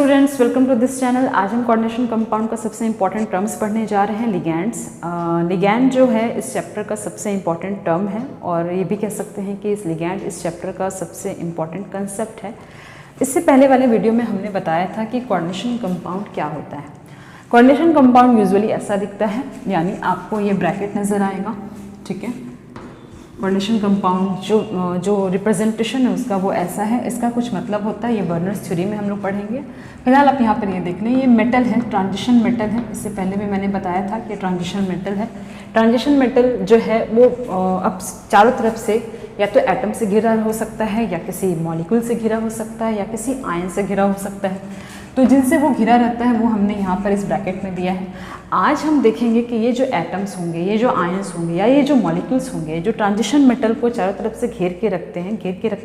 Students, welcome to this channel. आज हम coordination compound का सबसे इंपॉर्टेंट टर्म्स पढ़ने जा रहे हैं, लिगैंड्स। लिगैंड जो है इस चैप्टर का सबसे इंपॉर्टेंट टर्म है और ये भी कह सकते हैं कि इस लिगैंड इस चैप्टर का सबसे इंपॉर्टेंट कंसेप्ट है। इससे पहले वाले वीडियो में हमने बताया था कि कोऑर्डिनेशन कंपाउंड क्या होता है। कोऑर्डिनेशन कंपाउंड यूजुअली ऐसा दिखता है, यानी आपको ये ब्रैकेट नज़र आएगा, ठीक है। कोऑर्डिनेशन कंपाउंड जो रिप्रेजेंटेशन है उसका वो ऐसा है। इसका कुछ मतलब होता है, ये बर्नर्स थ्योरी में हम लोग पढ़ेंगे। फिलहाल आप यहाँ पर ये देख लें, ये मेटल है, ट्रांजिशन मेटल है। इससे पहले भी मैंने बताया था कि ट्रांजिशन मेटल है। ट्रांजिशन मेटल जो है वो अब चारों तरफ से या तो एटम से घिरा हो सकता है, या किसी मॉलिक्यूल से घिरा हो सकता है, या किसी आयन से घिरा हो सकता है। तो जिनसे वो घिरा रहता है वो हमने यहाँ पर इस ब्रैकेट में दिया है। आज हम देखेंगे कि ये जो एटम्स होंगे, ये जो आयंस होंगे, या ये जो मॉलिक्यूल्स होंगे, जो ट्रांजिशन मेटल को चारों तरफ से घेर के रखते हैं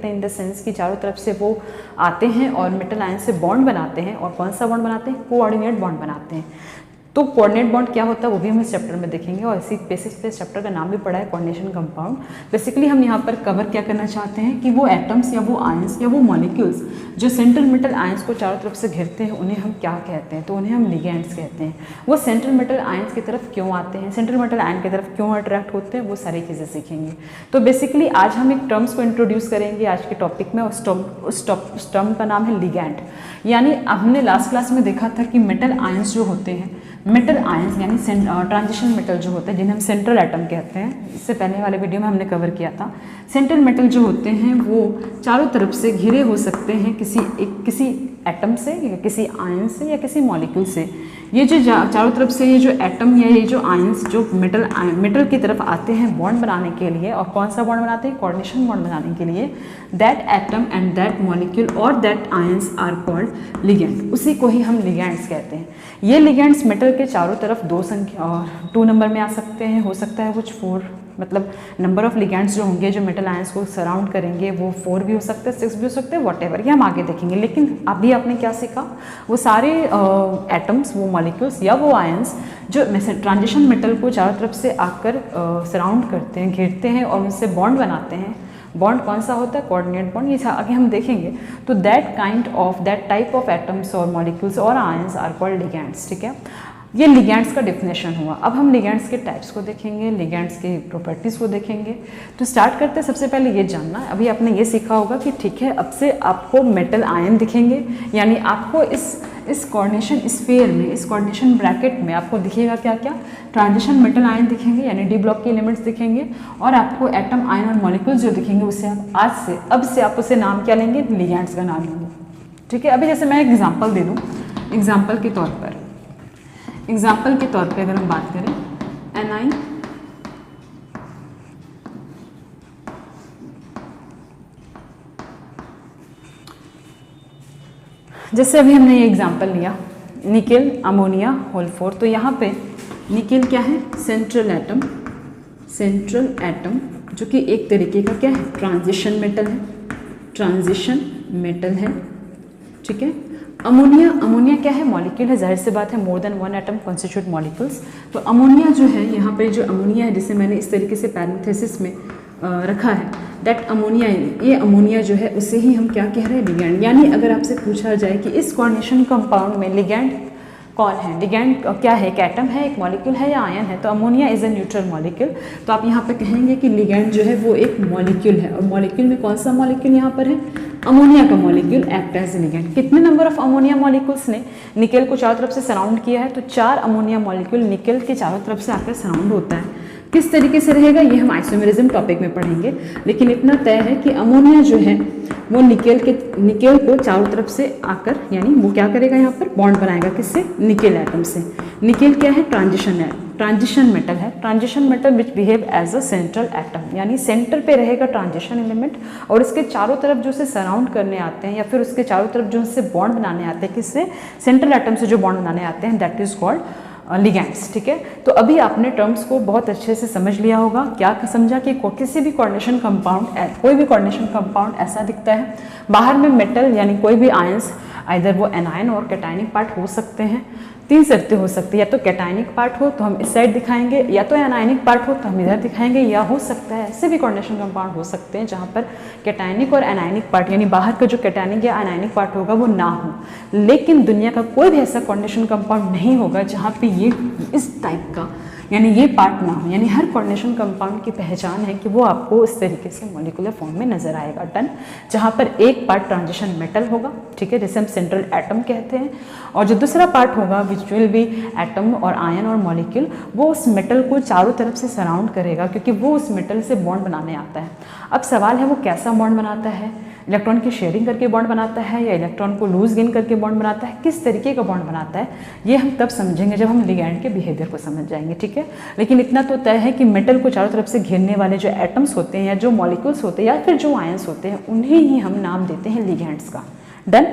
इन द सेंस कि चारों तरफ से वो आते हैं और मेटल आयन से बॉन्ड बनाते हैं। और कौन सा बॉन्ड बनाते हैं? कोऑर्डिनेट बॉन्ड बनाते हैं। तो कोऑर्डिनेट बॉन्ड क्या होता है वो भी हम इस चैप्टर में देखेंगे, और इसी बेसिस पे इस चैप्टर का नाम भी पड़ा है कोऑर्डिनेशन कंपाउंड। बेसिकली हम यहाँ पर कवर क्या करना चाहते हैं कि वो एटम्स या वो आयंस या वो मॉलिक्यूल्स जो सेंट्रल मेटल आयंस को चारों तरफ से घेरते हैं उन्हें हम क्या कहते हैं? तो उन्हें हम लिगैंड्स कहते हैं। वो सेंट्रल मेटल आयंस की तरफ क्यों आते हैं, सेंट्रल मेटल आयन की तरफ क्यों अट्रैक्ट होते हैं, वो सारी चीज़ें सीखेंगे। तो बेसिकली आज हम एक टर्म्स को इंट्रोड्यूस करेंगे आज के टॉपिक में। उस टर्म का नाम है लिगैंड। यानी हमने लास्ट क्लास में देखा था कि मेटल आयंस जो होते हैं, मेटल आयंस यानी ट्रांजिशन मेटल जो होते हैं जिन्हें हम सेंट्रल एटम कहते हैं, इससे पहले वाले वीडियो में हमने कवर किया था। सेंट्रल मेटल जो होते हैं वो चारों तरफ से घिरे हो सकते हैं किसी एटम से, या किसी आयन से, या किसी मॉलिक्यूल से। ये जो चारों तरफ से ये जो एटम या ये जो आयंस जो मेटल की तरफ आते हैं बॉन्ड बनाने के लिए, और कौन सा बॉन्ड बनाते हैं? कोऑर्डिनेशन बॉन्ड बनाने के लिए। That atom and that molecule और that ions are called ligand. उसी को ही हम लिगैंड्स कहते हैं। ये लिगैंड्स मेटल के चारों तरफ टू नंबर में आ सकते हैं, हो सकता है कुछ 4, मतलब नंबर ऑफ लिगैंड्स जो होंगे जो मेटल आयंस को सराउंड करेंगे वो 4 भी हो सकते हैं, 6 भी हो सकते हैं, व्हाटएवर, ये हम आगे देखेंगे। लेकिन अभी आपने क्या सीखा? वो सारे एटम्स, वो मॉलिक्यूल्स या वो आयंस जो ट्रांजिशन मेटल को चारों तरफ से आकर सराउंड करते हैं, घेरते हैं और उनसे बॉन्ड बनाते हैं। बॉन्ड कौन सा होता है? Coordinate bond. ये आगे हम देखेंगे। तो दैट टाइप ऑफ एटम्स और मॉलिक्यूल्स और आयंस आर कॉल्ड लिगैंड्स, ठीक है। ये लिगैंड्स का डेफिनेशन हुआ। अब हम लिगैंड्स के टाइप्स को देखेंगे, लिगैंड्स की प्रॉपर्टीज़ को देखेंगे। तो स्टार्ट करते हैं। सबसे पहले ये जानना है, अभी आपने ये सीखा होगा कि ठीक है, अब से आपको मेटल आयन दिखेंगे, यानी आपको इस कोऑर्डिनेशन स्फीयर में, इस कोऑर्डिनेशन ब्रैकेट में आपको दिखेगा क्या क्या? ट्रांजिशन मेटल आयन दिखेंगे, यानी डी ब्लॉक के एलिमेंट्स दिखेंगे, और आपको एटम, आयन और मॉलिक्यूल्स जो दिखेंगे उससे आप अब से आप उसे नाम क्या लेंगे? लिगैंड्स का नाम लेंगे, ठीक है। अभी जैसे मैं एक एग्जाम्पल दे दूँ, एग्जाम्पल के तौर पर अगर हम बात करें एनाइन, जैसे अभी हमने ये एग्जाम्पल लिया निकेल अमोनिया होल 4। तो यहाँ पे निकेल क्या है? सेंट्रल एटम जो कि एक तरीके का क्या है? ट्रांजिशन मेटल है, ठीक है। अमोनिया क्या है? मॉलिक्यूल है, जाहिर सी बात है, more than 1 atom constitute molecules. तो अमोनिया जो है, यहाँ पे जो अमोनिया है जिसे मैंने इस तरीके से पैरेंथेसिस में रखा है, दैट अमोनिया, ये अमोनिया जो है उसे ही हम क्या कह रहे हैं? लिगैंड। यानी अगर आपसे पूछा जाए कि इस कोऑर्डिनेशन कंपाउंड में लिगैंड कौन है, लिगैंड क्या है? एक एटम है, एक मॉलिक्यूल है, या आयन है? तो ammonia is a neutral molecule. तो आप यहाँ पे कहेंगे कि लिगैंड जो है वो एक मॉलिक्यूल है, और मॉलिक्यूल में कौन सा मॉलिक्यूल यहाँ पर है? अमोनिया का molecule act as a ligand. कितने नंबर ऑफ अमोनिया मॉलिक्यूल्स ने निकेल को चारों तरफ से सराउंड किया है? तो 4 अमोनिया मॉलिक्यूल निकेल के चारों तरफ से आकर सराउंड होता है। किस तरीके से रहेगा ये हम आइसोमेरिज्म टॉपिक में पढ़ेंगे, लेकिन इतना तय है कि अमोनिया जो है वो निकेल को चारों तरफ से आकर, यानी वो क्या करेगा? यहाँ पर बॉन्ड बनाएगा। किससे? निकेल एटम से। निकेल क्या है? ट्रांजिशन मेटल है। Transition metal which behave as a central atom, यानी सेंटर पे रहेगा ट्रांजिशन एलिमेंट, और इसके चारों तरफ जो उसे सराउंड करने आते हैं, या फिर उसके चारों तरफ जो उससे बॉन्ड बनाने आते हैं, किससे? सेंट्रल एटम से जो बॉन्ड बनाने आते हैं, दैट इज कॉल्ड लिगैंड्स, ठीक है। तो अभी आपने टर्म्स को बहुत अच्छे से समझ लिया होगा। क्या समझा कि किसी भी कोऑर्डिनेशन कंपाउंड, कोई भी कोऑर्डिनेशन कंपाउंड ऐसा दिखता है, बाहर में मेटल यानी कोई भी आयंस, आइदर वो एनायन और कैटायनिक पार्ट हो सकते हैं, तीन शर्तें हो सकती है, या तो कैटायनिक पार्ट हो तो हम इस साइड दिखाएंगे, या तो एनायनिक पार्ट हो तो हम इधर दिखाएंगे, या हो सकता है ऐसे भी कोऑर्डिनेशन कंपाउंड हो सकते हैं जहाँ पर कैटायनिक और एनायनिक पार्ट यानी बाहर का जो कैटायनिक या एनायनिक पार्ट होगा वो ना हो। लेकिन दुनिया का कोई भी ऐसा कोऑर्डिनेशन कंपाउंड नहीं होगा जहाँ पे ये इस टाइप का यानी ये पार्ट ना हो। यानी हर कोऑर्डिनेशन कंपाउंड की पहचान है कि वो आपको इस तरीके से मॉलिक्यूलर फॉर्म में नजर आएगा। डन। जहाँ पर एक पार्ट ट्रांजिशन मेटल होगा, ठीक है, जिसे हम सेंट्रल एटम कहते हैं, और जो दूसरा पार्ट होगा विच विल बी एटम और आयन और मॉलिक्यूल, वो उस मेटल को चारों तरफ से सराउंड करेगा क्योंकि वो उस मेटल से बॉन्ड बनाने आता है। अब सवाल है वो कैसा बॉन्ड बनाता है, इलेक्ट्रॉन की शेयरिंग करके बॉन्ड बनाता है या इलेक्ट्रॉन को लूज गेन करके बॉन्ड बनाता है, किस तरीके का बॉन्ड बनाता है, ये हम तब समझेंगे जब हम लिगैंड के बिहेवियर को समझ जाएंगे, ठीक है। लेकिन इतना तो तय है कि मेटल को चारों तरफ से घेरने वाले जो एटम्स होते हैं या जो मॉलिक्यूल्स होते हैं या फिर जो आयंस होते हैं उन्हें ही हम नाम देते हैं लिगैंड्स का। डन।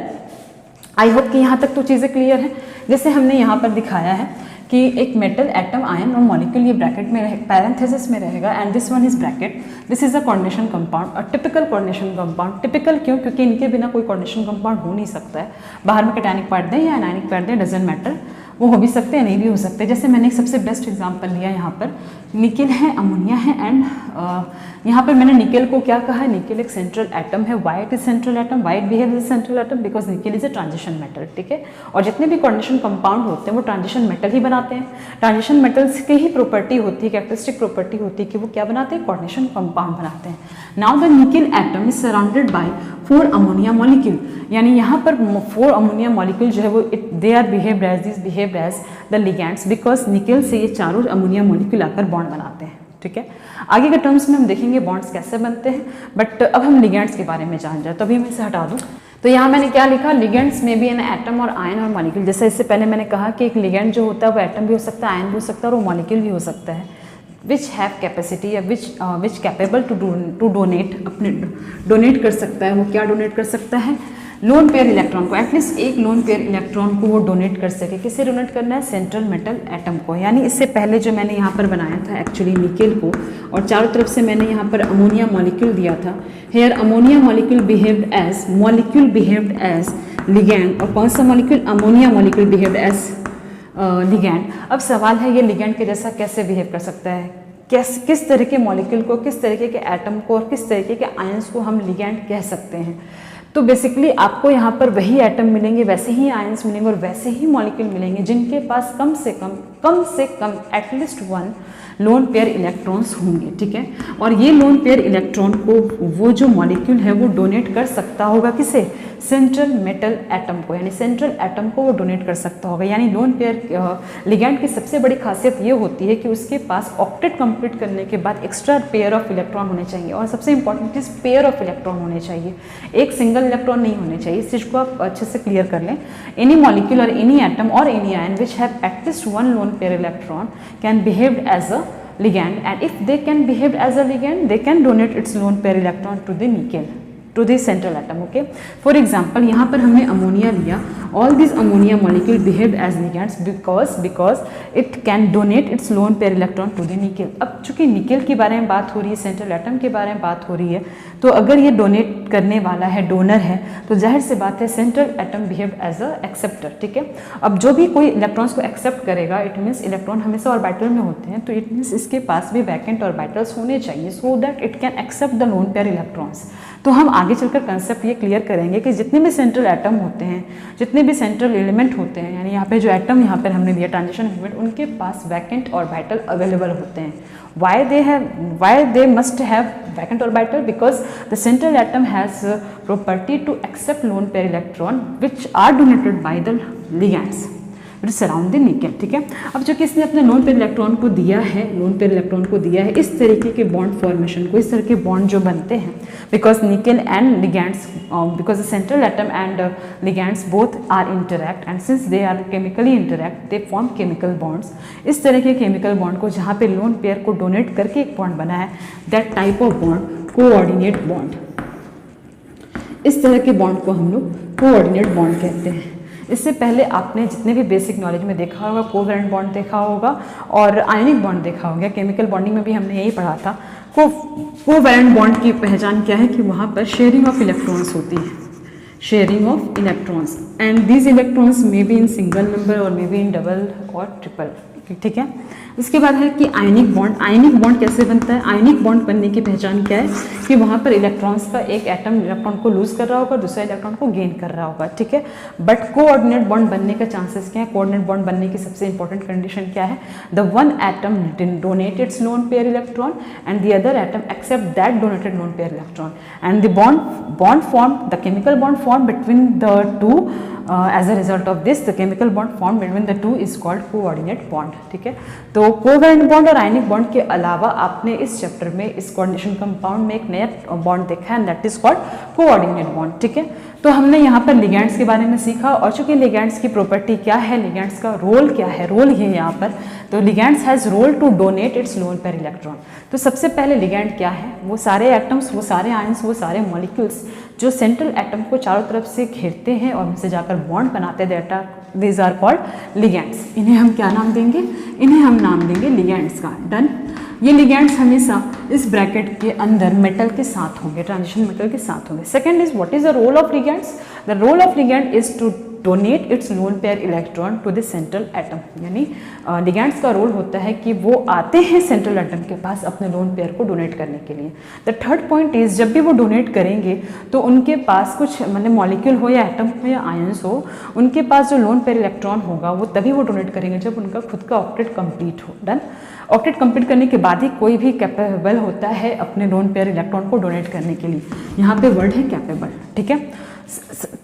आई होप कि यहाँ तक तो चीज़ें क्लियर हैं। जैसे हमने यहाँ पर दिखाया है कि एक मेटल, एटम, आयन और मॉलिक्यूल ये ब्रैकेट में रहे, पैरेंथेसिस में रहेगा, and this one is bracket, this is a coordination compound, a typical coordination compound. Typical क्यों? क्योंकि इनके बिना कोई कोऑर्डिनेशन कंपाउंड हो नहीं सकता है। बाहर में कैटायनिक पार्ट दें या एनायनिक पार्ट दें, डजंट मैटर, वो हो भी सकते हैं नहीं भी हो सकते। जैसे मैंने एक सबसे बेस्ट एग्जांपल लिया यहाँ पर, निकेल है, अमोनिया है, एंड यहाँ पर मैंने निकेल को क्या कहा है, निकेल एक सेंट्रल एटम है। Why it is central atom, why it behaves as central atom, because nickel is a transition metal, ठीक है। और जितने भी कोऑर्डिनेशन कंपाउंड होते हैं वो ट्रांजिशन मेटल ही बनाते हैं। ट्रांजिशन मेटल्स की ही प्रॉपर्टी होती है, कैरेक्टरिस्टिक प्रॉपर्टी होती है कि वो क्या बनाते हैं, कोऑर्डिनेशन कंपाउंड बनाते हैं। Now the nickel atom is surrounded by 4 ammonia molecule, यानी यहाँ पर 4 अमोनिया मॉलिक्यूल जो है वो they are behaved as the ligands, because nickel से ये चारों अमोनिया मॉलिक्यूल आकर बॉन्ड बनाते हैं, ठीक है। आगे के टर्म्स में हम देखेंगे बॉन्ड्स कैसे बनते हैं, बट अब हम लिगैंड्स के बारे में जान जाए तो अभी मैं इसे हटा दूँ। तो यहाँ मैंने क्या लिखा, लिगैंड्स में भी एन एटम और आयन और मॉलिक्यूल। जैसे इससे पहले मैंने कहा कि एक लिगैंड जो होता है वो एटम भी हो सकता है, आयन भी हो सकता है और वो मॉलिक्यूल भी हो सकता है, विच हैव कैपेसिटी या विच कैपेबल टू डोनेट, अपने डोनेट कर सकता है। वो क्या डोनेट कर सकता है, लोन पेयर इलेक्ट्रॉन को, एटलीस्ट एक लोन पेयर इलेक्ट्रॉन को वो डोनेट कर सके। किसे डोनेट करना है, सेंट्रल मेटल एटम को। यानी इससे पहले जो मैंने यहाँ पर बनाया था एक्चुअली निकेल को, और चारों तरफ से मैंने यहाँ पर अमोनिया मॉलिक्यूल दिया था। Here ammonia molecule behaved as ligand, और कौन सा molecule, ammonia molecule behaved as ligand. अब सवाल है ये लिगैंड के जैसा कैसे बिहेव कर सकता है, किस तरह के मॉलिक्यूल को, किस तरीके के एटम को और किस तरीके के आयंस को हम लिगैंड कह सकते हैं। तो बेसिकली आपको यहाँ पर वही एटम मिलेंगे, वैसे ही आयंस मिलेंगे और वैसे ही मॉलिक्यूल मिलेंगे जिनके पास कम से कम एटलीस्ट 1 लोन पेयर इलेक्ट्रॉन्स होंगे, ठीक है। और ये लोन पेयर इलेक्ट्रॉन को वो जो मॉलिक्यूल है वो डोनेट कर सकता होगा, किसे, सेंट्रल मेटल एटम को, यानी सेंट्रल एटम को वो डोनेट कर सकता होगा। यानी लोन पेयर लिगैंड की सबसे बड़ी खासियत ये होती है कि उसके पास ऑक्टेट कंप्लीट करने के बाद एक्स्ट्रा पेयर ऑफ इलेक्ट्रॉन होने चाहिए, और सबसे important cheese pair of electron होने चाहिए, एक सिंगल इलेक्ट्रॉन नहीं होने चाहिए। इस चीज़ को आप अच्छे से क्लियर कर लें। एनी मॉलिक्यूल और एनी एटम और any ion which have at least 1 lone pair electron can behave as a ligand, and if they can behave as a ligand they can donate its lone pair electron to the nickel, to the central atom, okay. For example यहाँ पर हमने ammonia लिया, all these ammonia molecule behaved as ligands because it can donate its lone pair electron to the nickel। अब चूंकि nickel के बारे में बात हो रही है, सेंट्रल एटम के बारे में बात हो रही है, तो अगर ये डोनेट करने वाला है, डोनर है, तो जाहिर सी बात है central atom behave as a acceptor, ठीक है। अब जो भी कोई इलेक्ट्रॉन्स को एक्सेप्ट करेगा, इट मीन्स इलेक्ट्रॉन हमेशा ऑर्बिटल में होते हैं, तो इट मीन्स इसके पास भी वैकेंट ऑर्बिटल्स होने चाहिए so that it can accept the lone pair electrons. तो हम आगे चलकर कंसेप्ट ये क्लियर करेंगे कि जितने भी सेंट्रल एटम होते हैं, जितने भी सेंट्रल एलिमेंट होते हैं, यानी यहाँ पे जो एटम यहाँ पर हमने दिया ट्रांजिशन एलिमेंट, उनके पास वैकेंट ऑर्बिटल अवेलेबल होते हैं। Why they must have vacant orbital? Because the central atom has property to accept lone pair electron which are donated by the ligands which surround the nickel, ठीक है। अब जो कि इसने अपने लोन पेयर इलेक्ट्रॉन को दिया है, इस तरीके के बॉन्ड फॉर्मेशन को, इस तरह के बॉन्ड जो बनते हैं, because nickel and ligands, because the central atom and ligands both are interact, and since they are chemically interact they form chemical bonds. इस तरह के केमिकल बॉन्ड को जहाँ पे लोन पेयर को डोनेट करके एक बॉन्ड बना है, that type of bond coordinate bond. इस तरह के बॉन्ड को हम लोग कोऑर्डिनेट बॉन्ड कहते हैं। इससे पहले आपने जितने भी बेसिक नॉलेज में देखा होगा, कोवैलेंट बॉन्ड देखा होगा और आयनिक बॉन्ड देखा होगा। केमिकल बॉन्डिंग में भी हमने यही पढ़ा था। कोवैलेंट बॉन्ड की पहचान क्या है कि वहाँ पर शेयरिंग ऑफ इलेक्ट्रॉन्स होती है। sharing of electrons and these electrons may be in single number or may be in double or triple। ठीक है। इसके बाद है कि आयनिक बॉन्ड। आयनिक बॉन्ड कैसे बनता है? आयनिक बॉन्ड बनने की पहचान क्या है कि वहाँ पर इलेक्ट्रॉन्स का एक एटम इलेक्ट्रॉन को लूज कर रहा होगा, दूसरा इलेक्ट्रॉन को गेन कर रहा होगा। ठीक है। बट कोऑर्डिनेट बॉन्ड बनने का चांसेस क्या है? कोऑर्डिनेट बॉन्ड बनने की सबसे इंपॉर्टेंट कंडीशन क्या है? The one atom donate its lone pair electron and the other atom accept that donated lone pair electron and the bond formed, the chemical bond formed between the two as a result of this the chemical bond formed between the two is called coordinate bond। ठीक है। तो covalent bond और ionic bond के अलावा आपने इस chapter में इस कोऑर्डिनेशन कंपाउंड में एक नया बॉन्ड देखा है that is called coordinate bond. ठीक है। तो हमने यहाँ पर लिगैंड्स के बारे में सीखा और चूंकि लिगैंड्स की प्रॉपर्टी क्या है, लिगैंड्स का रोल क्या है, रोल ये यहाँ पर तो ligands has role to donate its lone pair electron. तो सबसे पहले लिगैंड क्या है? वो सारे एटम्स, वो सारे आयंस, वो सारे मॉलिक्यूल्स जो सेंट्रल एटम को चारों तरफ से घेरते हैं और उनसे जाकर बॉन्ड बनाते हैं, दीज आर कॉल्ड लिगैंड्स। इन्हें हम क्या नाम देंगे? इन्हें हम नाम देंगे लिगैंड्स का। डन। ये लिगैंड्स हमेशा इस ब्रैकेट के अंदर मेटल के साथ होंगे, ट्रांजिशन मेटल के साथ होंगे। Second is what is the role of ligands? The role of ligand is to donate its lone pair electron to the central atom. यानी लिगैंड्स का रोल होता है कि वो आते हैं सेंट्रल एटम के पास अपने लोन पेयर को डोनेट करने के लिए। द थर्ड पॉइंट इज जब भी वो डोनेट करेंगे तो उनके पास कुछ मतलब मॉलिक्यूल हो या एटम हो या आयंस हो, उनके पास जो लोन पेयर इलेक्ट्रॉन होगा वो तभी वो डोनेट करेंगे जब उनका खुद का ऑक्टेट कंप्लीट हो। डन। ऑक्टेट कंप्लीट करने के बाद ही कोई भी कैपेबल होता है अपने लोन पेयर इलेक्ट्रॉन को डोनेट करने के लिए। यहाँ पे वर्ड है कैपेबल। ठीक है।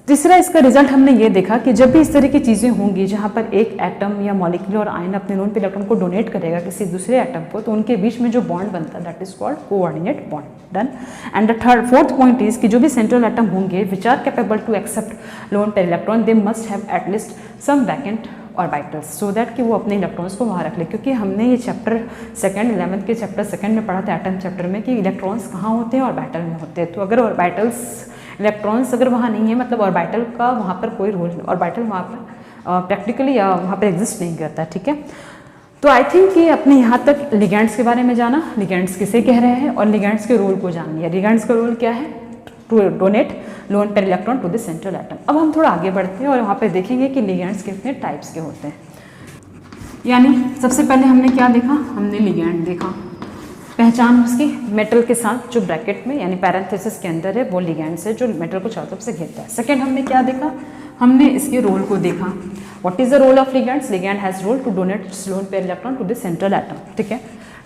तीसरा इसका रिजल्ट हमने ये देखा कि जब भी इस तरह की चीज़ें होंगी जहाँ पर एक एटम या मॉलिक्यूल और आयन अपने लोन पेयर इलेक्ट्रॉन को डोनेट करेगा किसी दूसरे एटम को, तो उनके बीच में जो बॉन्ड बनता है that is called coordinate bond. Done. And the fourth point is कि जो भी सेंट्रल एटम होंगे which are capable to accept lone pair electron they must have at least some vacant orbitals so that कि वो अपने electrons को वहाँ रख ले। क्योंकि हमने ये चैप्टर सेकंड 11th के चैप्टर सेकंड में पढ़ा था एटम चैप्टर में कि इलेक्ट्रॉन्स कहाँ होते हैं? ऑर्बिटल में होते हैं। तो अगर ऑर्बिटल्स इलेक्ट्रॉन्स अगर वहाँ नहीं है मतलब ऑर्बिटल का वहाँ पर कोई रोल, ऑर्बिटल वहाँ पर प्रैक्टिकली या वहाँ पर एग्जिस्ट नहीं करता। ठीक है। तो आई थिंक कि अपने यहाँ तक लिगैंड्स के बारे में जाना, लिगैंड्स किसे कह रहे हैं और लिगैंड्स के रोल को जान लिया। लिगैंड्स का रोल क्या है? To donate lone pair electron to the central atom. अब हम थोड़ा आगे बढ़ते हैं और वहाँ पे देखेंगे कि लिगैंड्स कितने टाइप्स के होते हैं। यानी सबसे पहले हमने क्या देखा? हमने लिगैंड देखा। पहचान उसकी मेटल के साथ जो ब्रैकेट में यानी पैरेंथेसिस के अंदर है वो लिगैंड्स है जो मेटल को चारों तरफ से घेरता है। सेकंड हमने क्या देखा? हमने इसके रोल को देखा। What is the role of ligands? Ligand has role to donate its lone pair electron to the central atom. ठीक है।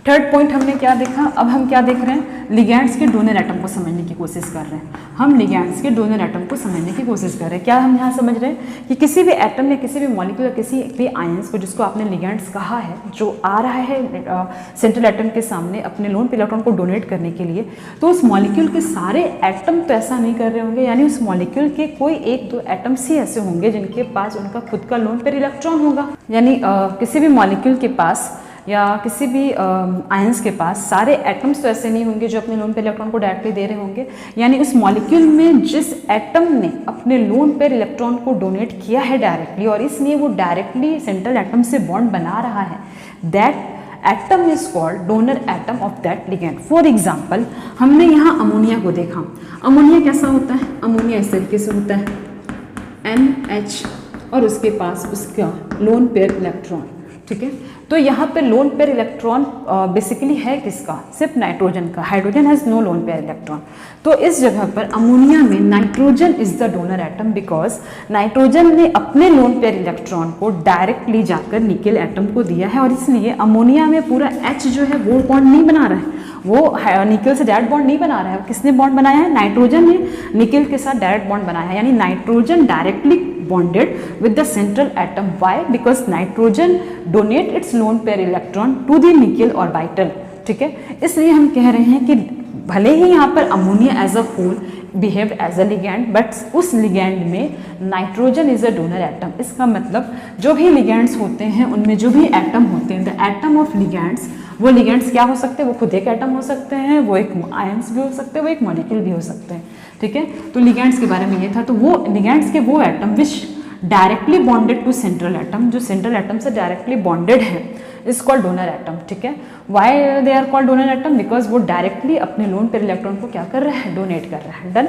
थर्ड पॉइंट हमने क्या देखा? अब हम क्या देख रहे हैं? लिगैंड्स के डोनर एटम को समझने की कोशिश कर रहे हैं। हम लिगैंड्स के डोनर एटम को समझने की कोशिश कर रहे हैं। क्या हम यहाँ समझ रहे हैं कि किसी भी एटम या किसी भी मॉलिक्यूल या किसी भी आयंस को जिसको आपने लिगैंड्स कहा है जो आ रहा है सेंट्रल एटम के सामने अपने लोन पेयर इलेक्ट्रॉन को डोनेट करने के लिए, तो उस मॉलिक्यूल के सारे एटम तो ऐसा नहीं कर रहे होंगे। यानी उस मॉलिक्यूल के कोई एक दो एटम्स ही ऐसे होंगे जिनके पास उनका खुद का लोन पेयर इलेक्ट्रॉन होगा। यानी किसी भी मॉलिक्यूल के पास या किसी भी आयंस के पास सारे एटम्स तो ऐसे नहीं होंगे जो अपने लोन पेयर इलेक्ट्रॉन को डायरेक्टली दे रहे होंगे। यानी उस मॉलिक्यूल में जिस एटम ने अपने लोन पेयर इलेक्ट्रॉन को डोनेट किया है डायरेक्टली और इसलिए वो डायरेक्टली सेंट्रल एटम से बॉन्ड बना रहा है, that atom is called donor atom of that ligand. For example हमने यहाँ अमोनिया को देखा। अमोनिया कैसा होता है? अमोनिया इस तरीके से होता है NH और उसके पास उसका लोन पेयर इलेक्ट्रॉन। ठीक है। तो यहाँ पे लोन पेयर इलेक्ट्रॉन बेसिकली है किसका? सिर्फ नाइट्रोजन का। Hydrogen has no lone pair electron. तो इस जगह पर अमोनिया में nitrogen is the donor atom because nitrogen ने अपने लोन पेयर इलेक्ट्रॉन को डायरेक्टली जाकर निकेल एटम को दिया है और इसलिए अमोनिया में पूरा H जो है वो बॉन्ड नहीं बना रहा है, वो निकेल से डायरेक्ट बॉन्ड नहीं बना रहा है। किसने बॉन्ड बनाया है? नाइट्रोजन ने निकेल के साथ डायरेक्ट बॉन्ड बनाया है। यानी nitrogen directly bonded with the central atom. Why? Because nitrogen donate its lone pair electron to the nickel orbital. ठीक है। इसलिए हम कह रहे हैं कि भले ही यहाँ पर ammonia as a whole behaved as a ligand but उस लिगैंड में nitrogen is a donor atom. इसका मतलब जो भी लिगैंड्स होते हैं उनमें जो भी एटम होते हैं द एटम ऑफ लिगैंड्स, वो लिगैंड्स क्या हो सकते हैं? वो खुद एक एटम हो सकते हैं, वो एक आयंस भी हो सकते हैं, वो एक मॉलिक्यूल भी हो सकते हैं। ठीक है। तो लिगैंड्स के बारे में ये था। तो वो लिगैंड्स के वो atom which directly bonded to central atom, जो सेंट्रल एटम से डायरेक्टली बॉन्डेड है, इज कॉल्ड डोनर एटम। ठीक है। Why they are called donor atom? Because वो डायरेक्टली अपने लोन पेयर इलेक्ट्रॉन को क्या कर रहा है? डोनेट कर रहा है। डन।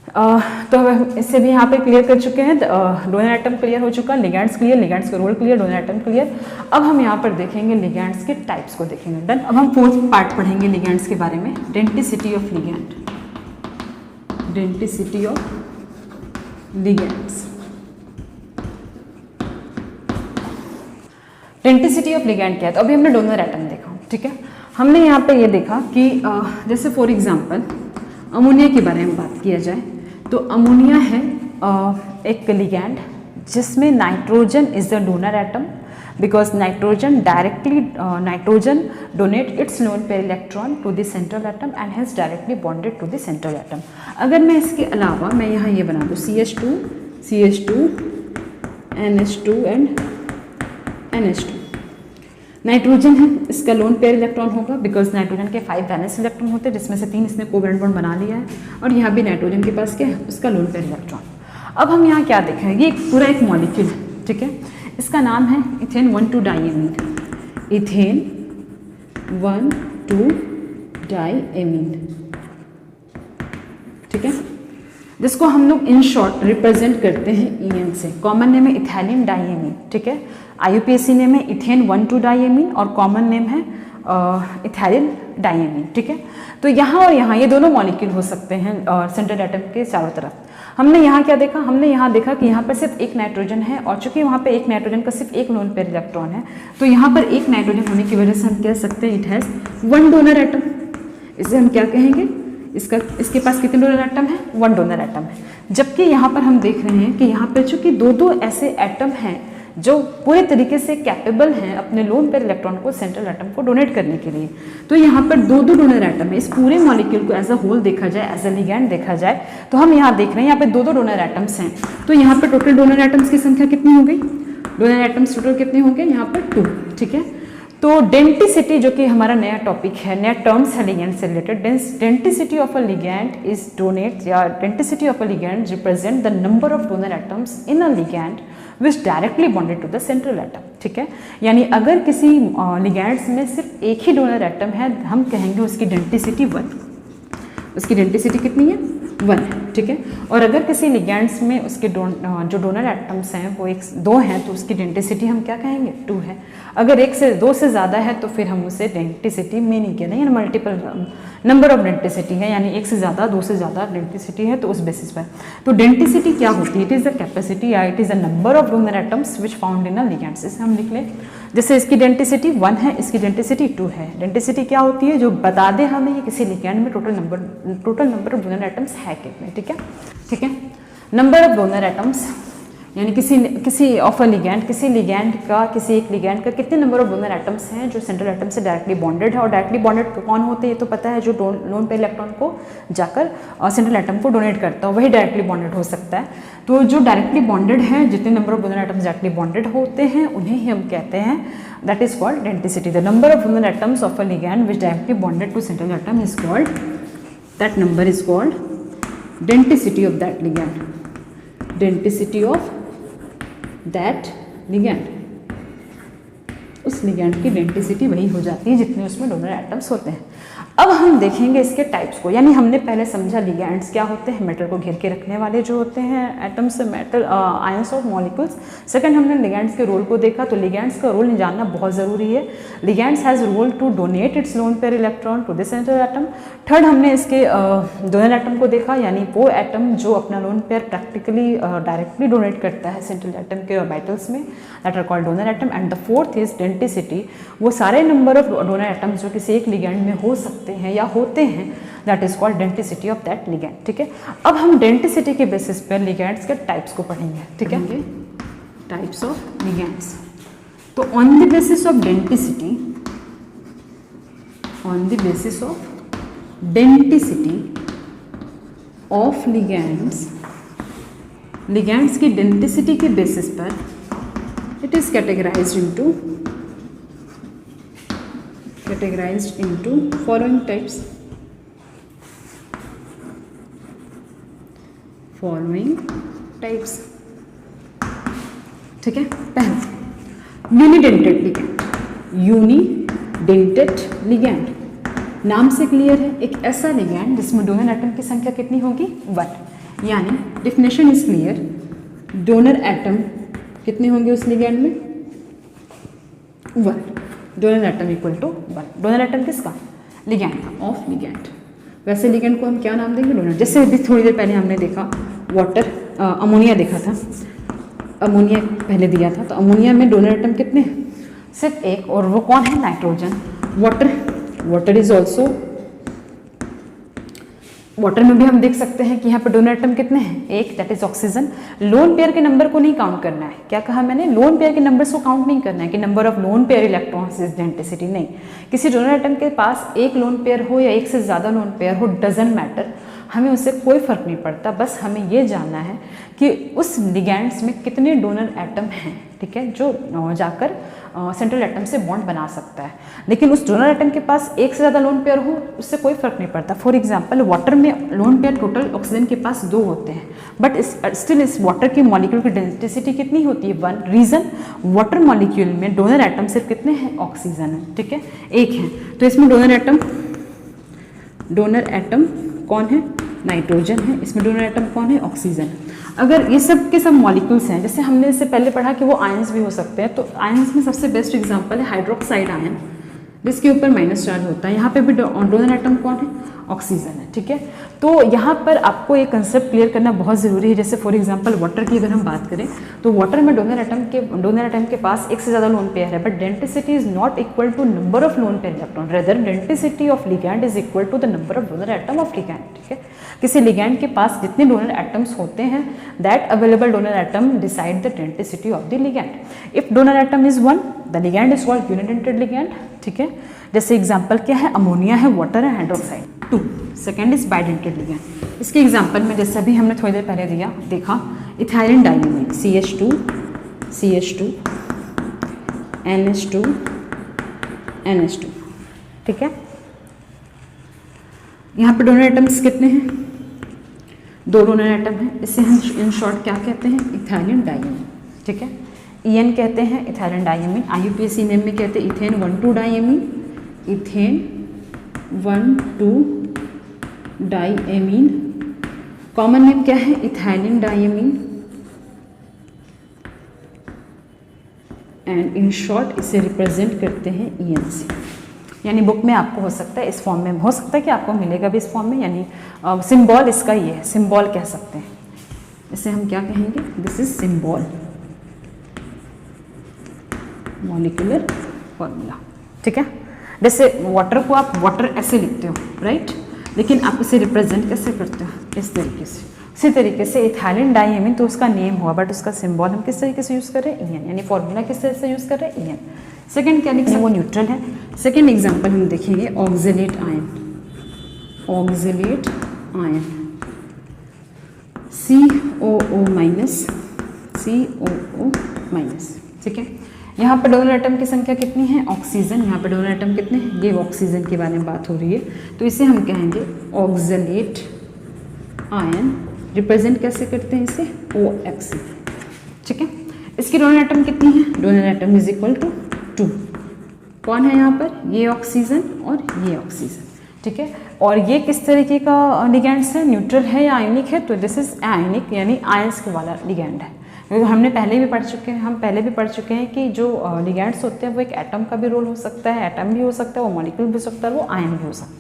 तो इससे भी यहाँ पे क्लियर कर चुके हैं, डोनर एटम क्लियर हो चुका, लिगैंड्स क्लियर, लिगैंड्स का role clear, donor atom clear. अब हम यहाँ पर देखेंगे लिगैंड्स के टाइप्स को देखेंगे। डन। अब हम फोर्थ पार्ट पढ़ेंगे लिगैंड्स के बारे में, denticity of ligand, denticity of ligands. Denticity of ligand क्या है? तो अभी हमने डोनर एटम देखा, ठीक है। हमने यहाँ पे ये देखा कि जैसे फॉर एग्जांपल अमोनिया के बारे में बात किया जाए तो अमोनिया है एक लिगैंड जिसमें nitrogen is the donor atom, because nitrogen nitrogen donate its lone pair electron to the central atom and has directly bonded to the central atom. अगर मैं इसके अलावा मैं यहाँ ये बना दूँ CH2 NH2 and NH2, nitrogen है, इसका लोन पेयर इलेक्ट्रॉन होगा बिकॉज नाइट्रोजन के 5 वैलेंस इलेक्ट्रॉन होते हैं जिसमें से 3 इसने कोवैलेंट बॉन्ड बना लिया है, और यहाँ भी नाइट्रोजन के पास क्या है, उसका लोन पेयर इलेक्ट्रॉन। अब हम यहाँ क्या देखें, ये पूरा एक मॉलिक्यूल है, ठीक है। इसका नाम है इथेन 1,2 डाइएमीन, इथेन 1,2 डाइएमीन, ठीक है, जिसको हम लोग इन शॉर्ट रिप्रेजेंट करते हैं EN से। कॉमन नेम है इथैलियम डाइएमीन, ठीक है। IUPAC नेम है इथेन 1,2 डाइएमीन और कॉमन नेम है इथाइल डाइएमीन, ठीक है। तो यहाँ और यहाँ ये दोनों मॉलिक्यूल हो सकते हैं सेंट्रल एटम के चारों तरफ। हमने यहाँ क्या देखा, हमने यहाँ देखा कि यहाँ पर सिर्फ एक नाइट्रोजन है, और चूंकि वहाँ पे एक नाइट्रोजन का सिर्फ एक लोन पेयर इलेक्ट्रॉन है, तो यहाँ पर एक नाइट्रोजन होने की वजह से हम कह सकते हैं इट हैज़ 1 डोनर एटम। इसे हम क्या कहेंगे, इसके पास कितने डोनर एटम है, 1 डोनर एटम है। जबकि यहाँ पर हम देख रहे हैं कि यहाँ पर चूंकि दो ऐसे एटम हैं जो पूरे तरीके से कैपेबल हैं अपने लोन पेयर इलेक्ट्रॉन को सेंट्रल एटम को डोनेट करने के लिए, तो यहाँ पर दो डोनर एटम है। इस पूरे मॉलिक्यूल को एज अ होल देखा जाए, एज अ लिगैंड देखा जाए, तो हम यहाँ देख रहे हैं यहाँ पे दो डोनर एटम्स हैं। तो यहाँ पर टोटल डोनर एटम्स की संख्या कितनी हो गई, डोनर एटम्स टोटल कितने होंगे, यहाँ पर 2, ठीक है। तो डेंटिसिटी जो कि हमारा नया टॉपिक है, नया टर्म्स है लिगैंड से related, denticity of a ligand is donate या denticity of a ligand represent the number of donor atoms in a ligand which directly bonded to the central atom, ठीक है। यानी अगर किसी लिगैंड्स में सिर्फ एक ही डोनर एटम है, हम कहेंगे उसकी डेंटिसिटी 1, उसकी डेंटिसिटी कितनी है, 1 है, ठीक है। और अगर किसी लिगैंड्स में उसके जो डोनर एटम्स हैं वो 2 हैं, तो उसकी डेंटिसिटी हम क्या कहेंगे, 2 है। अगर 1 से 2 से ज़्यादा है तो फिर हम उसे डेंटिसिटी में नहीं कहते, यानी मल्टीपल नंबर ऑफ डेंटिसिटी है, यानी 1 से ज़्यादा 2 से ज़्यादा डेंटिसिटी है, तो उस बेसिस पर। तो डेंटिसिटी क्या होती है, इट इज़ द कैपेसिटी या it is the number of donor atoms which found in a ligands. इसे हम लिख लें, जैसे इसकी डेंटिसिटी 1 है, इसकी डेंटिसिटी 2 है। डेंटिसिटी क्या होती है, जो बता दे हमें ये किसी लिगैंड में total number of donor atoms है कितने, ठीक है, ठीक है। नंबर ऑफ डोनर एटम्स यानी किसी ऑफ अ लिगैंड, किसी लिगैंड का, किसी एक लिगैंड का कितने नंबर ऑफ डोनर एटम्स हैं जो सेंट्रल एटम से डायरेक्टली बॉन्डेड है। और डायरेक्टली बॉन्डेड कौन होते हैं ये तो पता है, जो लोन पेयर इलेक्ट्रॉन को जाकर सेंट्रल एटम को डोनेट करता है वही डायरेक्टली बॉन्डेड हो सकता है। तो जो डायरेक्टली बॉन्डेड है, जितने number of donor atoms directly bonded होते हैं उन्हें ही हम कहते हैं, that is called denticity. The number of donor atoms of a ligand which directly bonded to central atom is called, that number is called denticity of that ligand, denticity of that ligand. उस ligand की denticity वही हो जाती है जितने उसमें donor atoms होते हैं। अब हम देखेंगे इसके टाइप्स को, यानी हमने पहले समझा लिगैंड्स क्या होते हैं, मेटल को घेर के रखने वाले जो होते हैं atoms, metal ions of molecules. Second हमने लिगैंड्स के रोल को देखा, तो लिगैंड्स का रोल जानना बहुत ज़रूरी है। Ligands has role to donate its lone pair electron to the central atom. Third हमने इसके डोनर एटम को देखा, यानी वो एटम जो अपना lone pair practically directly donate करता है सेंट्रल एटम के ऑर्बिटल्स में, that are called donor atom. And the fourth is denticity, वो सारे नंबर ऑफ डोनर एटम्स जो किसी एक लिगैंड में हो सकते हैं या होते हैं, that is called denticity of that ligand, ठीक है। अब हम डेंटिसिटी के बेसिस पर लिगैंड्स के टाइप्स को पढ़ेंगे, ठीक है, टाइप्स ऑफ लिगैंड्स। तो on the basis of denticity, on the basis of denticity of ligands, ligands की डेंटिसिटी के बेसिस पर it is categorised into following types, ठीक है। पहला यूनिडेंटेड लिगैंड, यूनिडेंटेड लिगैंड नाम से क्लियर है, एक ऐसा लिगैंड जिसमें डोनर एटम की संख्या कितनी होगी, 1। यानी definition is clear, donor atom कितने होंगे उस लिगैंड में? 1। Donor atom equal to 1। Donor atom किसका? Ligand of ligand. वैसे लिगैंड को हम क्या नाम देंगे? डोनर। जैसे अभी थोड़ी देर पहले हमने देखा वाटर, अमोनिया देखा था, अमोनिया पहले दिया था, तो अमोनिया में डोनर एटम कितने? सिर्फ एक, और वो कौन है? Nitrogen. Water is also, water में भी हम देख सकते हैं कि यहाँ पर डोनर एटम कितने हैं? एक, that is oxygen. Lone pair के नंबर को नहीं काउंट करना है। क्या कहा मैंने? लोन पेयर के नंबर्स को काउंट नहीं करना है कि number of lone pair electrons is density, नहीं। किसी डोनर एटम के पास एक लोन पेयर हो या एक से ज़्यादा लोन पेयर हो, डजंट मैटर, हमें उससे कोई फर्क नहीं पड़ता। बस हमें ये जानना है कि उस लिगैंड्स में कितने डोनर एटम हैं, ठीक है, जो जाकर सेंट्रल एटम से बॉन्ड बना सकता है। लेकिन उस डोनर एटम के पास एक से ज़्यादा लोन पेयर हो, उससे कोई फर्क नहीं पड़ता। फॉर एग्जांपल, वाटर में लोन पेयर टोटल ऑक्सीजन के पास 2 होते हैं, बट स्टिल इस वाटर की मॉलिक्यूल की डेंसिटी कितनी होती है? 1। रीज़न, वाटर मॉलिक्यूल में डोनर एटम सिर्फ कितने हैं? ऑक्सीजन है, ठीक है, एक है। तो इसमें डोनर एटम कौन है? नाइट्रोजन है। इसमें डोनर एटम कौन है? ऑक्सीजन। अगर ये सब के सब मॉलिक्यूल्स हैं, जैसे हमने इससे पहले पढ़ा कि वो आयंस भी हो सकते हैं, तो आयंस में सबसे बेस्ट एग्जांपल है हाइड्रोक्साइड आयन, जिसके ऊपर माइनस चार्ज होता है। यहाँ पे भी डोनर एटम कौन है? ऑक्सीजन है, ठीक है। तो यहाँ पर आपको एक कंसेप्ट क्लियर करना बहुत ज़रूरी है। जैसे फॉर एग्जांपल वाटर की अगर हम बात करें, तो वाटर में डोनर एटम के पास एक से ज़्यादा लोन पेयर है, but density is not equal to number of lone pair electron, rather density of ligand is equal to the number of donor atom of ligand, ठीक है। किसी लिगैंड के पास जितने डोनर एटम्स होते हैं, that available donor atom decide the density of the ligand. If donor atom is 1, the ligand is called unidentate ligand, ठीक है। जैसे एग्जांपल क्या है? अमोनिया है, वाटर है, hydroxide. 2, second is bidentate ligand. इसके एग्जांपल में जैसे अभी हमने थोड़ी देर पहले देखा ethylene diamine, CH2 NH2 NH2, ठीक है। यहाँ पे डोनर एटम्स कितने हैं? 2 डोनर एटम हैं। इसे हम इन शॉर्ट क्या कहते हैं? इथाइलिन डाइमीन, ठीक है। EN कहते हैं इथाइलिन डाइमीन। IUPAC नेम में कहते हैं ethane 1,2 diamine, ethane 1,2 diamine. Common name क्या है? Ethylene diamine. And in short इसे रिप्रेजेंट करते हैं EN से। यानी बुक में आपको हो सकता है इस फॉर्म में, हो सकता है कि आपको मिलेगा भी इस फॉर्म में, यानी सिंबल इसका ये है, सिंबल कह सकते हैं इसे। हम क्या कहेंगे? This is symbol, molecular formula, ठीक है। जैसे वाटर को आप वाटर ऐसे लिखते हो, राइट, लेकिन आप इसे रिप्रेजेंट कैसे करते हो? इस तरीके से। इसी तरीके से इथाइलिन डाइमीन, तो उसका नेम हुआ, बट उसका सिंबल हम किस तरीके से यूज़ कर रहे हैं? EN, यानी फॉर्मूला किस तरह से यूज़ कर रहे हैं? EN। सेकेंड क्या लिखना है? वो न्यूट्रल है। सेकेंड एग्जाम्पल हम देखेंगे oxalate ion, oxalate ion COO minus, ठीक है। यहाँ पर डोनर एटम की संख्या कितनी है? ऑक्सीजन। यहाँ पर डोनर एटम कितने हैं? ये ऑक्सीजन के बारे में बात हो रही है, तो इसे हम कहेंगे ऑक्जेलेट आयन। रिप्रेजेंट कैसे करते हैं इसे? OX, ठीक है। इसकी डोनर एटम कितनी है? Donor atom is equal to 2। कौन है यहाँ पर? ये ऑक्सीजन और ये ऑक्सीजन, ठीक है। और ये किस तरीके का लिगैंड्स है? न्यूट्रल है या आयनिक है? तो दिस इज आयनिक, यानी आयंस के वाला लिगैंड है। हमने पहले भी पढ़ चुके हैं कि जो लिगैंड्स होते हैं वो एक एटम का भी रोल हो सकता है, एटम भी हो सकता है, वो मॉलिक्यूल भी हो सकता है, वो आयन भी हो सकता है।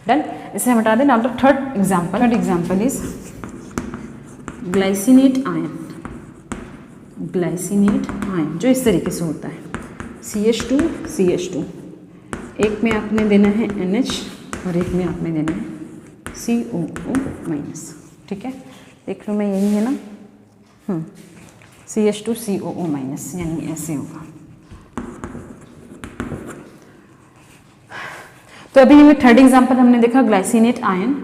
डन, इसे हम हटा दें। Now the third example is glycinate ion. Glycinate ion जो इस तरीके से होता है, CH2 एक में आपने देना है NH और एक में आपने देना है COO माइनस, ठीक है। देख लो मैं, यही है ना, CH2COO माइनस, यानी ऐसे होगा। तो अभी ये थर्ड एग्जांपल हमने देखा ग्लाइसिनेट आयन,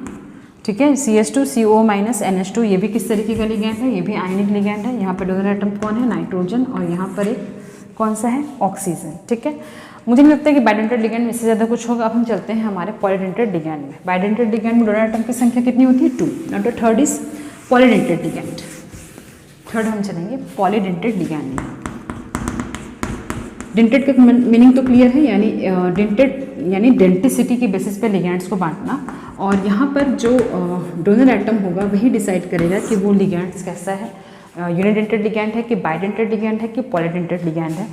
ठीक है। CH2COO माइनस NH2, ये भी किस तरीके का लिगैंड है? ये भी आयनिक लिगैंड है। यहाँ पर डोनर एटम कौन है? नाइट्रोजन, और यहाँ पर एक कौन सा है? ऑक्सीजन, ठीक है। मुझे नहीं लगता कि बाइडेंटेड लिगैंड में इससे ज़्यादा कुछ होगा। अब हम चलते हैं हमारे पॉलीडेंटेड लिगैंड में। बाइडेंटेड लिगैंड में डोनर एटम की संख्या कितनी होती है? 2। Now the third is polydentate ligand. Third हम चलेंगे पॉलीडेंटेड लिगैंड में। डेंटेड का मीनिंग तो क्लियर है, यानी डेंटेड यानी डेंटिसिटी की बेसिस पे लिगैंड्स को बांटना, और यहाँ पर जो डोनर एटम होगा वही डिसाइड करेगा कि वो लिगैंड्स कैसा है, यूनिडेंटेड लिगैंड है कि बाइडेंटेड लिगैंड है कि पॉलीडेंटेड लिगैंड है।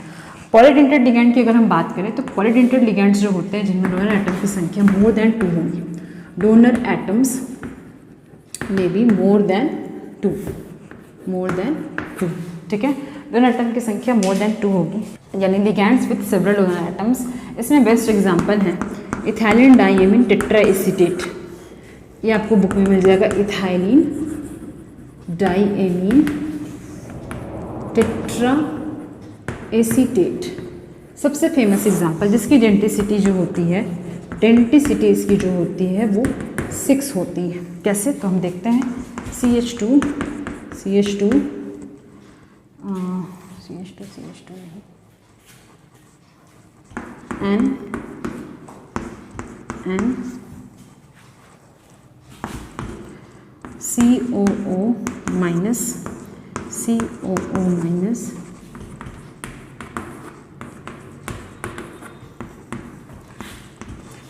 पॉलीडेंटेड लिगैंड की अगर हम बात करें तो पॉलीडेंटेड लिगैंड्स जो होते हैं जिनमें डोनर एटम की संख्या मोर देन 2 होगी, donor atoms may be more than 2, ठीक है। डोनर एटम की संख्या मोर देन 2 होगी, यानी ligands with several donor atoms. इसमें बेस्ट एग्जांपल है इथाइलिन डाइएमीन टेट्राएसीटेट, ये आपको बुक में मिल जाएगा। इथाइलिन डाइएमीन टेट्राएसीटेट सबसे फेमस एग्जांपल, जिसकी डेंटिसिटी जो होती है, डेंटिसिटी इसकी जो होती है वो 6 होती है। कैसे, तो हम देखते हैं CH2 नहीं, N COO माइनस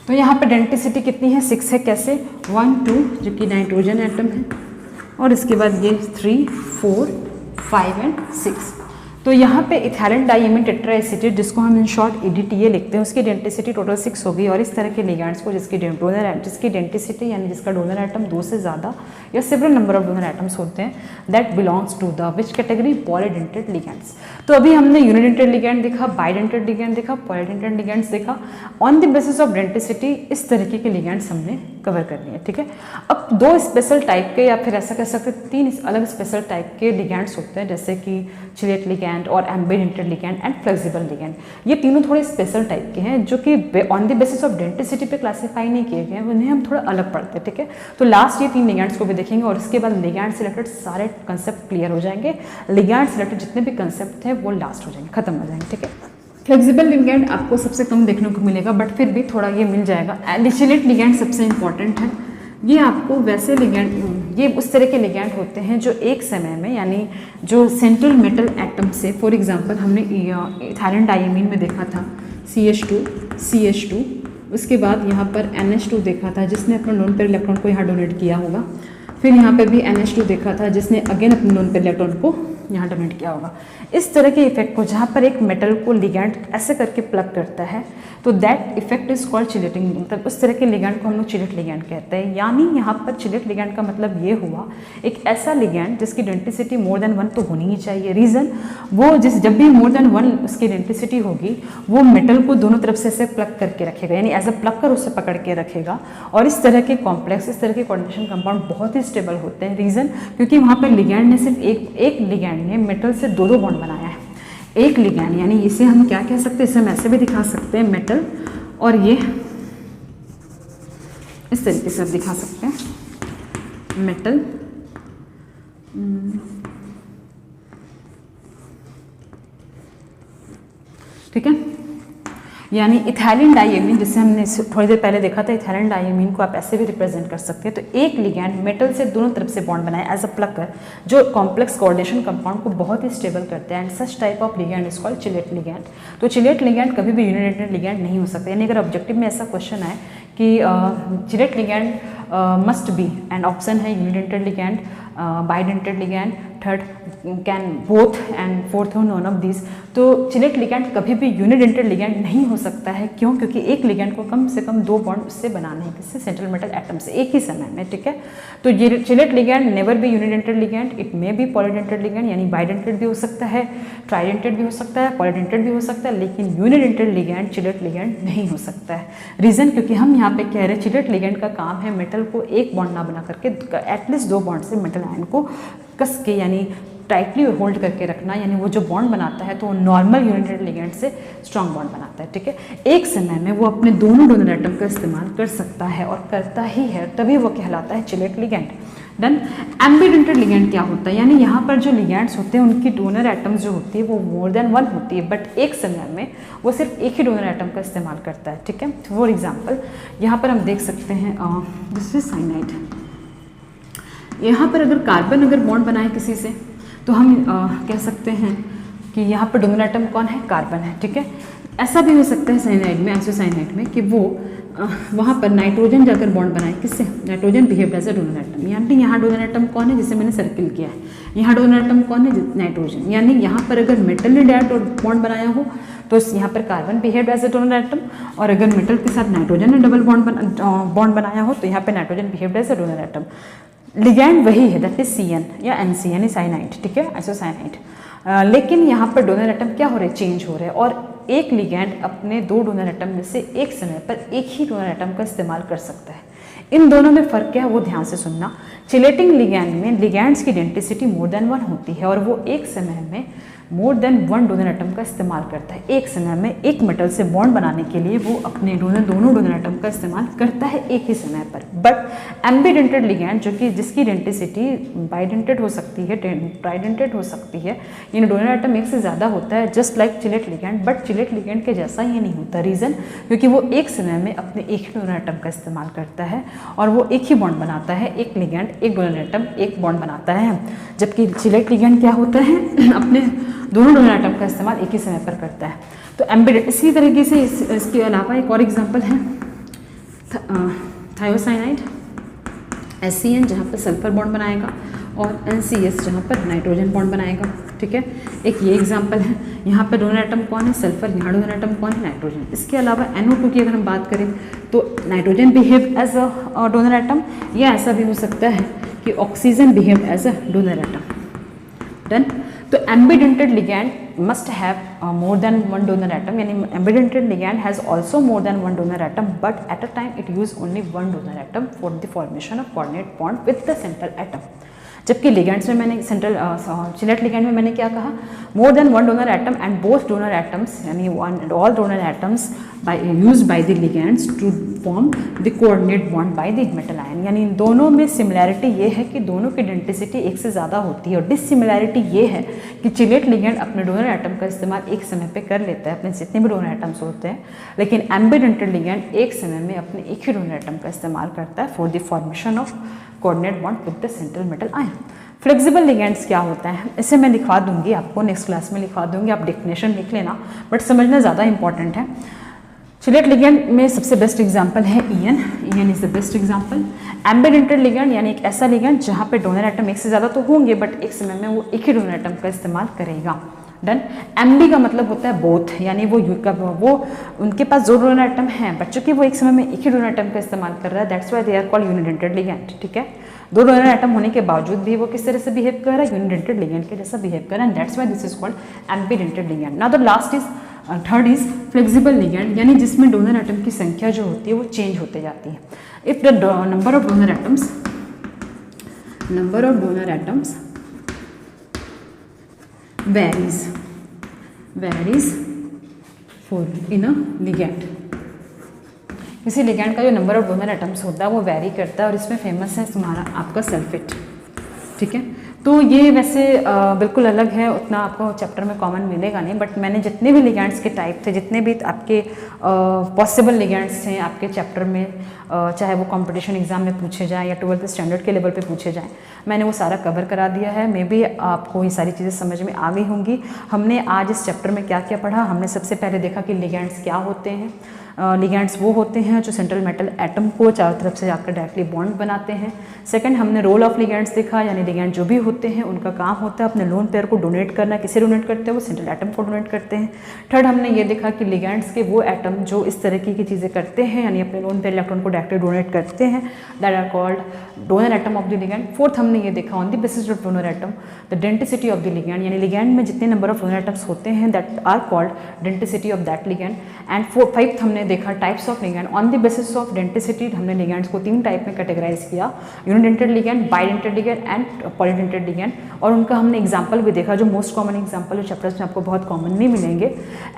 तो यहाँ पे डेंटिसिटी कितनी है, 6 है। कैसे, 1 2 जो कि नाइट्रोजन एटम है, और इसके बाद ये 3 4 5 एंड 6। तो यहाँ पे इथाइलिन डाइएमीन टेट्राएसीटेट, जिसको हम इन शॉर्ट EDTA लिखते हैं, उसकी डेंटिसिटी टोटल 6 होगी। और इस तरह के लिगैंड्स को जिसकी डेंटिसिटी यानी जिसका डोनर एटम 2 से ज़्यादा या several number of donor atoms होते हैं, that belongs to the which category, polydentate ligands. तो अभी हमने यूनिडेंटेड लिगैंड देखा, बाइडेंटेड लिगैंड देखा, पॉलीडेंटेड लिगैंड्स देखा। On the basis of denticity इस तरीके के लिगैंड्स हमने कवर कर लिए, ठीक है। अब 2 स्पेशल टाइप के, या फिर ऐसा कह सकते हैं 3 अलग स्पेशल टाइप के लिगैंड्स होते हैं, जैसे कि चिलेट लिगैंड और ambidentate ligand and flexible ligand. ये तीनों थोड़े स्पेशल टाइप के हैं जो कि on the basis of denticity पे क्लासीफाई नहीं किए गए हैं, उन्हें हम थोड़ा अलग पढ़ते हैं, ठीक है। तो लास्ट ये 3 लिगैंड्स को भी देखेंगे और इसके बाद लिगैंड से रिलेटेड सारे कंसेप्ट क्लियर हो जाएंगे। लिगैंड से रिलेटेड जितने भी कंसेप्ट थे वो लास्ट हो जाएंगे, खत्म हो जाएंगे, ठीक है। फ्लेक्सिबल लिगैंड आपको सबसे कम देखने को मिलेगा, बट फिर भी थोड़ा ये मिल जाएगा। चिलेट लिगैंड सबसे इंपॉर्टेंट है। ये आपको वैसे लिगैंड, ये उस तरह के लिगैंड होते हैं जो एक समय में, यानी जो सेंट्रल मेटल एटम से, फॉर एग्जांपल हमने इथाइलिन डाइएमीन में देखा था CH2, उसके बाद यहाँ पर NH2 देखा था जिसने अपना लोन पेयर इलेक्ट्रॉन को यहाँ डोनेट किया होगा। फिर यहाँ पे भी NH2 देखा था जिसने अगेन अपने लोन पेयर इलेक्ट्रॉन को यहाँ डोनेट किया होगा। इस तरह के इफेक्ट को, जहाँ पर एक मेटल को लिगैंड ऐसे करके प्लग करता है, तो that effect is called chelating. मतलब उस तरह के लिगैंड को हम लोग चिलेट लिगैंड कहते हैं। यानी यहाँ पर चिलेट लिगैंड का मतलब ये हुआ, एक ऐसा लिगैंड जिसकी डेंटिसिटी मोर देन 1 तो होनी ही चाहिए। रीज़न, वो जब भी मोर देन 1 उसकी डेंटिसिटी होगी, वो मेटल को दोनों तरफ से ऐसे प्लग करके रखेगा, यानी एज अ प्लग कर उसे पकड़ के रखेगा। और इस तरह के कॉम्प्लेक्स, इस तरह के कोऑर्डिनेशन कंपाउंड बहुत ही स्टेबल होते हैं। रीज़न, क्योंकि वहाँ पर लिगैंड ने सिर्फ एक लिगैंड ने मेटल से 2 बॉन्ड बनाया है। एक लिगैंड, यानी इसे हम क्या कह सकते हैं, इसे हम ऐसे भी दिखा सकते हैं, मेटल, और ये इस तरीके से आप दिखा सकते हैं, मेटल, ठीक है। यानी इथाइलिन डाइएमीन, जिसे हमने थोड़ी देर पहले देखा था, इथाइलिन डाइएमीन को आप ऐसे भी रिप्रेजेंट कर सकते हैं। तो एक लिगैंड मेटल से दोनों तरफ से बॉन्ड बनाए एज अ प्लग कर, जो कॉम्प्लेक्स कोऑर्डिनेशन कंपाउंड को बहुत ही स्टेबल करते हैं, and such type of ligand is called chelate ligand. तो चिलेट लिगैंड कभी भी यूनिडेंटेड लिगैंड नहीं हो सकता। यानी अगर ऑब्जेक्टिव में ऐसा क्वेश्चन आए कि chelate ligand must be, and option है unidentate ligand, bidentate ligand, third can both, and fourth हो नॉन ऑफ दिस, तो चिलेट लिगैंड कभी भी यूनिडेंटेड लिगैंड नहीं हो सकता है। क्यों? क्योंकि एक लिगैंड को कम से कम 2 बॉन्ड उससे बनाने हैं, किससे, सेंट्रल मेटल एटम से, एक ही समय में, ठीक है। तो ये chelate ligand never be unidentate ligand, it may be polydentate ligand, यानी बाइडेंटेड भी हो सकता है, ट्राइडेंटेड भी हो सकता है, पॉलीडेंटेड भी हो सकता है, लेकिन यूनिडेंटेड लिगैंड चिलेट लिगैंड नहीं हो सकता है। रीज़न, क्योंकि हम यहाँ पे कह रहे हैं चिलेट लिगैंड का काम है मेटल को एक बॉन्ड ना बना करके एटलीस्ट 2 बॉन्ड से मेटल आयन को कस के, यानी टाइटली होल्ड करके रखना, यानी वो जो बॉन्ड बनाता है तो वो नॉर्मल यूनिडेंटेड लिगैंड से स्ट्रॉन्ग बॉन्ड बनाता है, ठीक है। एक समय में वो अपने दोनों डोनर एटम का इस्तेमाल कर सकता है और करता ही है, तभी वो कहलाता है chelate ligand. Then ambidentate ligand क्या होता है, यानी यहाँ पर जो लिगैंड्स होते हैं उनकी डोनर एटम्स जो होती है वो मोर देन 1 होती है, बट एक समय में वो सिर्फ एक ही डोनर एटम का इस्तेमाल करता है, ठीक है। फॉर एग्जाम्पल यहाँ पर हम देख सकते हैं, दिस इज साइनाइड। यहाँ पर अगर कार्बन अगर बॉन्ड बनाए किसी से, तो हम कह सकते हैं कि यहाँ पर डोनर एटम कौन है, कार्बन है, ठीक है। ऐसा भी हो सकता है साइनाइड में, आइसोसाइनाइड में, कि वो वहाँ पर नाइट्रोजन जाकर बॉन्ड बनाए, किससे? Nitrogen behaved as a donor atom, यानी यहाँ डोनर एटम कौन है जिसे मैंने सर्किल किया है, यहाँ डोनर एटम कौन है? नाइट्रोजन। यानी यहाँ पर अगर मेटल ने डायरेक्ट बॉन्ड बनाया हो तो यहाँ पर carbon behaved as a donor atom, और अगर मेटल के साथ नाइट्रोजन ने डबल बॉन्ड बनाया हो तो यहाँ पर nitrogen behaved as a donor atom. Ligand वही है, दैट इज CN या NC यानी साइनाइड, ठीक है, आइसोसाइनाइड। लेकिन यहाँ पर डोनर एटम क्या हो रहे हैं? चेंज हो रहे हैं, और एक लिगैंड अपने दो डोनर एटम में से एक समय पर एक ही डोनर एटम का इस्तेमाल कर सकता है। इन दोनों में फ़र्क क्या है वो ध्यान से सुनना। चिलेटिंग लिगैंड में लिगैंड्स की डेंसिटी मोर देन 1 होती है और वो एक समय में मोर देन 1 डोनर एटम का इस्तेमाल करता है। एक समय में एक मेटल से बॉन्ड बनाने के लिए वो अपने दोनों डोनर एटम का इस्तेमाल करता है एक ही समय पर। बट एम्बीडेंटेड लिगैंड, जो कि जिसकी डेंसिटी बाइडेंटेड हो सकती है, ट्राइडेंटेड हो सकती है, यानी डोनर एटम एक से ज़्यादा होता है, just like chelate ligand, but chelate ligand के जैसा ये नहीं होता। रीज़न, क्योंकि वो एक समय में अपने एक ही डोनर एटम का इस्तेमाल करता है और वो एक ही बॉन्ड बनाता है। एक लिगैंड एक डोनर एटम एक बॉन्ड बनाता है, जबकि चिलेट लिगैंड क्या होता है? अपने दोनों डोनर एटम का इस्तेमाल एक ही समय पर करता है। तो एम्बेडेड, इसी तरीके से इसके अलावा एक और एग्जांपल है थायोसाइनाइड, SCN जहाँ पर सल्फर बॉन्ड बनाएगा और NCS जहाँ पर नाइट्रोजन बॉन्ड बनाएगा, ठीक है। एक ये एग्जांपल है, यहाँ पर डोनर एटम कौन है? सल्फर, यहाँ डोनर एटम कौन है? नाइट्रोजन। इसके अलावा NO2 की अगर हम बात करें तो nitrogen behave as a donor atom, या ऐसा भी हो सकता है कि oxygen behave as a donor atom. Done. तो ambidentate ligand must have more than one donor atom, यानी ambidentate ligand has also more than one donor atom, but at a time it use only one donor atom for the formation of coordinate bond with the central atom। जबकि ligands में मैंने chelate ligand में मैंने क्या कहा? More than one donor atom and both donor atoms, यानी all donor atoms used by the ligands to form the coordinate bond by the metal ion. यानी दोनों में सिमिलैरिटी ये है कि दोनों की डेंसिटी एक से ज़्यादा होती है, और डिससिमिलैरिटी ये है कि चिलेट लिगैंड अपने डोनर एटम का इस्तेमाल एक समय पे कर लेता है, अपने जितने भी डोनर एटम्स होते हैं, लेकिन एम्बीडेंटेड लिगैंड एक समय में अपने एक ही डोनर एटम का इस्तेमाल करता है for the formation of coordinate bond with the central metal ion. Flexible ligands क्या होता है? इसे मैं लिखवा दूंगी आपको, नेक्स्ट क्लास में लिखवा दूंगी, आप डेफिनेशन लिख लेना, बट समझना ज़्यादा इंपॉर्टेंट है। चिलेट लिगैंड में सबसे बेस्ट एग्जांपल है EN is the best example. एम्बीडेंटेड ligand यानी एक ऐसा लिगैंड जहाँ पे डोनर एटम एक से ज़्यादा तो होंगे, बट एक समय में वो एक ही डोनर एटम का इस्तेमाल करेगा। डन। एमबी का मतलब होता है बोथ, यानी वो उनके पास दो डोनर एटम हैं, बट चूंकि वो एक समय में एक ही डोनर एटम का इस्तेमाल कर रहा है, that's why they are called unidentate ligand, ठीक है। दो डोनर एटम होने के बावजूद भी वो किस तरह से बिहेव कर रहा है? यूनिडेंटेड लिगैंड के जैसा बिहेव कर रहा है, and that's why this is called एम्बीडेंटेड ligand. Now the last is third is flexible ligand, यानी जिसमें डोनर एटम की संख्या जो होती है वो चेंज होते जाती है। If the number of donor atoms varies for in a ligand। किसी लिगैंड का जो नंबर ऑफ डोनर एटम्स होता है वो वेरी करता है, और इसमें फेमस है तुम्हारा आपका सल्फेट, ठीक है। तो ये वैसे बिल्कुल अलग है, उतना आपको चैप्टर में कॉमन मिलेगा नहीं, बट मैंने जितने भी लिगैंड्स के टाइप थे, जितने भी आपके पॉसिबल लिगैंड्स थे आपके चैप्टर में, चाहे वो कंपटीशन एग्जाम में पूछे जाए या 12th स्टैंडर्ड के लेवल पे पूछे जाए, मैंने वो सारा कवर करा दिया है। मे बी आपको ये सारी चीज़ें समझ में आ गई होंगी। हमने आज इस चैप्टर में क्या क्या पढ़ा? हमने सबसे पहले देखा कि लिगैंड्स क्या होते हैं। लिगैंड्स वो होते हैं जो सेंट्रल मेटल एटम को चारों तरफ से जाकर डायरेक्टली बॉन्ड बनाते हैं। सेकंड, हमने रोल ऑफ लिगैंड्स देखा, यानी लिगैंड जो भी होते हैं उनका काम होता है अपने लोन पेयर को डोनेट करना। किसे डोनेट करते हैं? वो सेंट्रल एटम को डोनेट करते हैं। थर्ड, हमने ये देखा कि लिगैंड्स के वो एटम जो इस तरीके की चीज़ें करते हैं, यानी अपने लोन पेयर इलेक्ट्रॉन को डायरेक्टली डोनेट करते हैं, that are called donor atom of the ligand. Fourth, हमने ये देखा on the basis of donor atom the density of the ligand, यानी लिगैंड में जितने नंबर ऑफ डोनर एटम्स होते हैं that are called density of that ligand. And fifth, हमने देखा types of ligand. On the basis of density हमने ligands को 3 type में कैटेगराइज किया, unidentate ligand, bidentate ligand and polydentate ligand, और उनका हमने एग्जांपल भी देखा जो मोस्ट कॉमन एग्जांपल जो चैप्टर्स में आपको बहुत कॉमन नहीं मिलेंगे।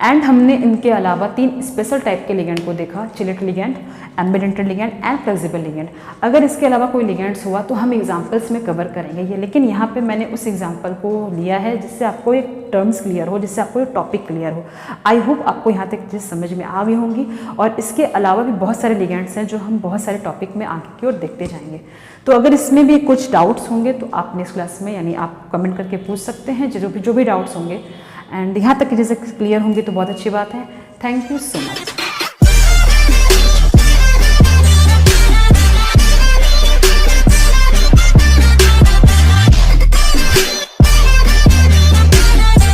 एंड हमने इनके अलावा 3 स्पेशल टाइप के लिगैंड को देखा, chelate ligand, एम्बीडेंटेड ligand and flexible ligand. अगर इसके अलावा कोई लिगैंड्स हुआ तो हम एग्जाम्पल्स में कवर करेंगे ये, लेकिन यहाँ पे मैंने उस एग्जाम्पल को लिया है जिससे आपको एक टर्म्स क्लियर हो, जिससे आपको एक टॉपिक क्लियर हो। आई होप आपको यहाँ तक चीज़ समझ में आ गई होंगी, और इसके अलावा भी बहुत सारे लिगैंड्स हैं जो हम बहुत सारे टॉपिक में आगे की ओर देखते जाएंगे। तो अगर इसमें भी कुछ डाउट्स होंगे तो आप नेक्स्ट क्लास में, यानी आप कमेंट करके पूछ सकते हैं जो भी डाउट्स होंगे, एंड यहाँ तक की जैसे क्लियर होंगी तो बहुत अच्छी बात है। Thank you so much.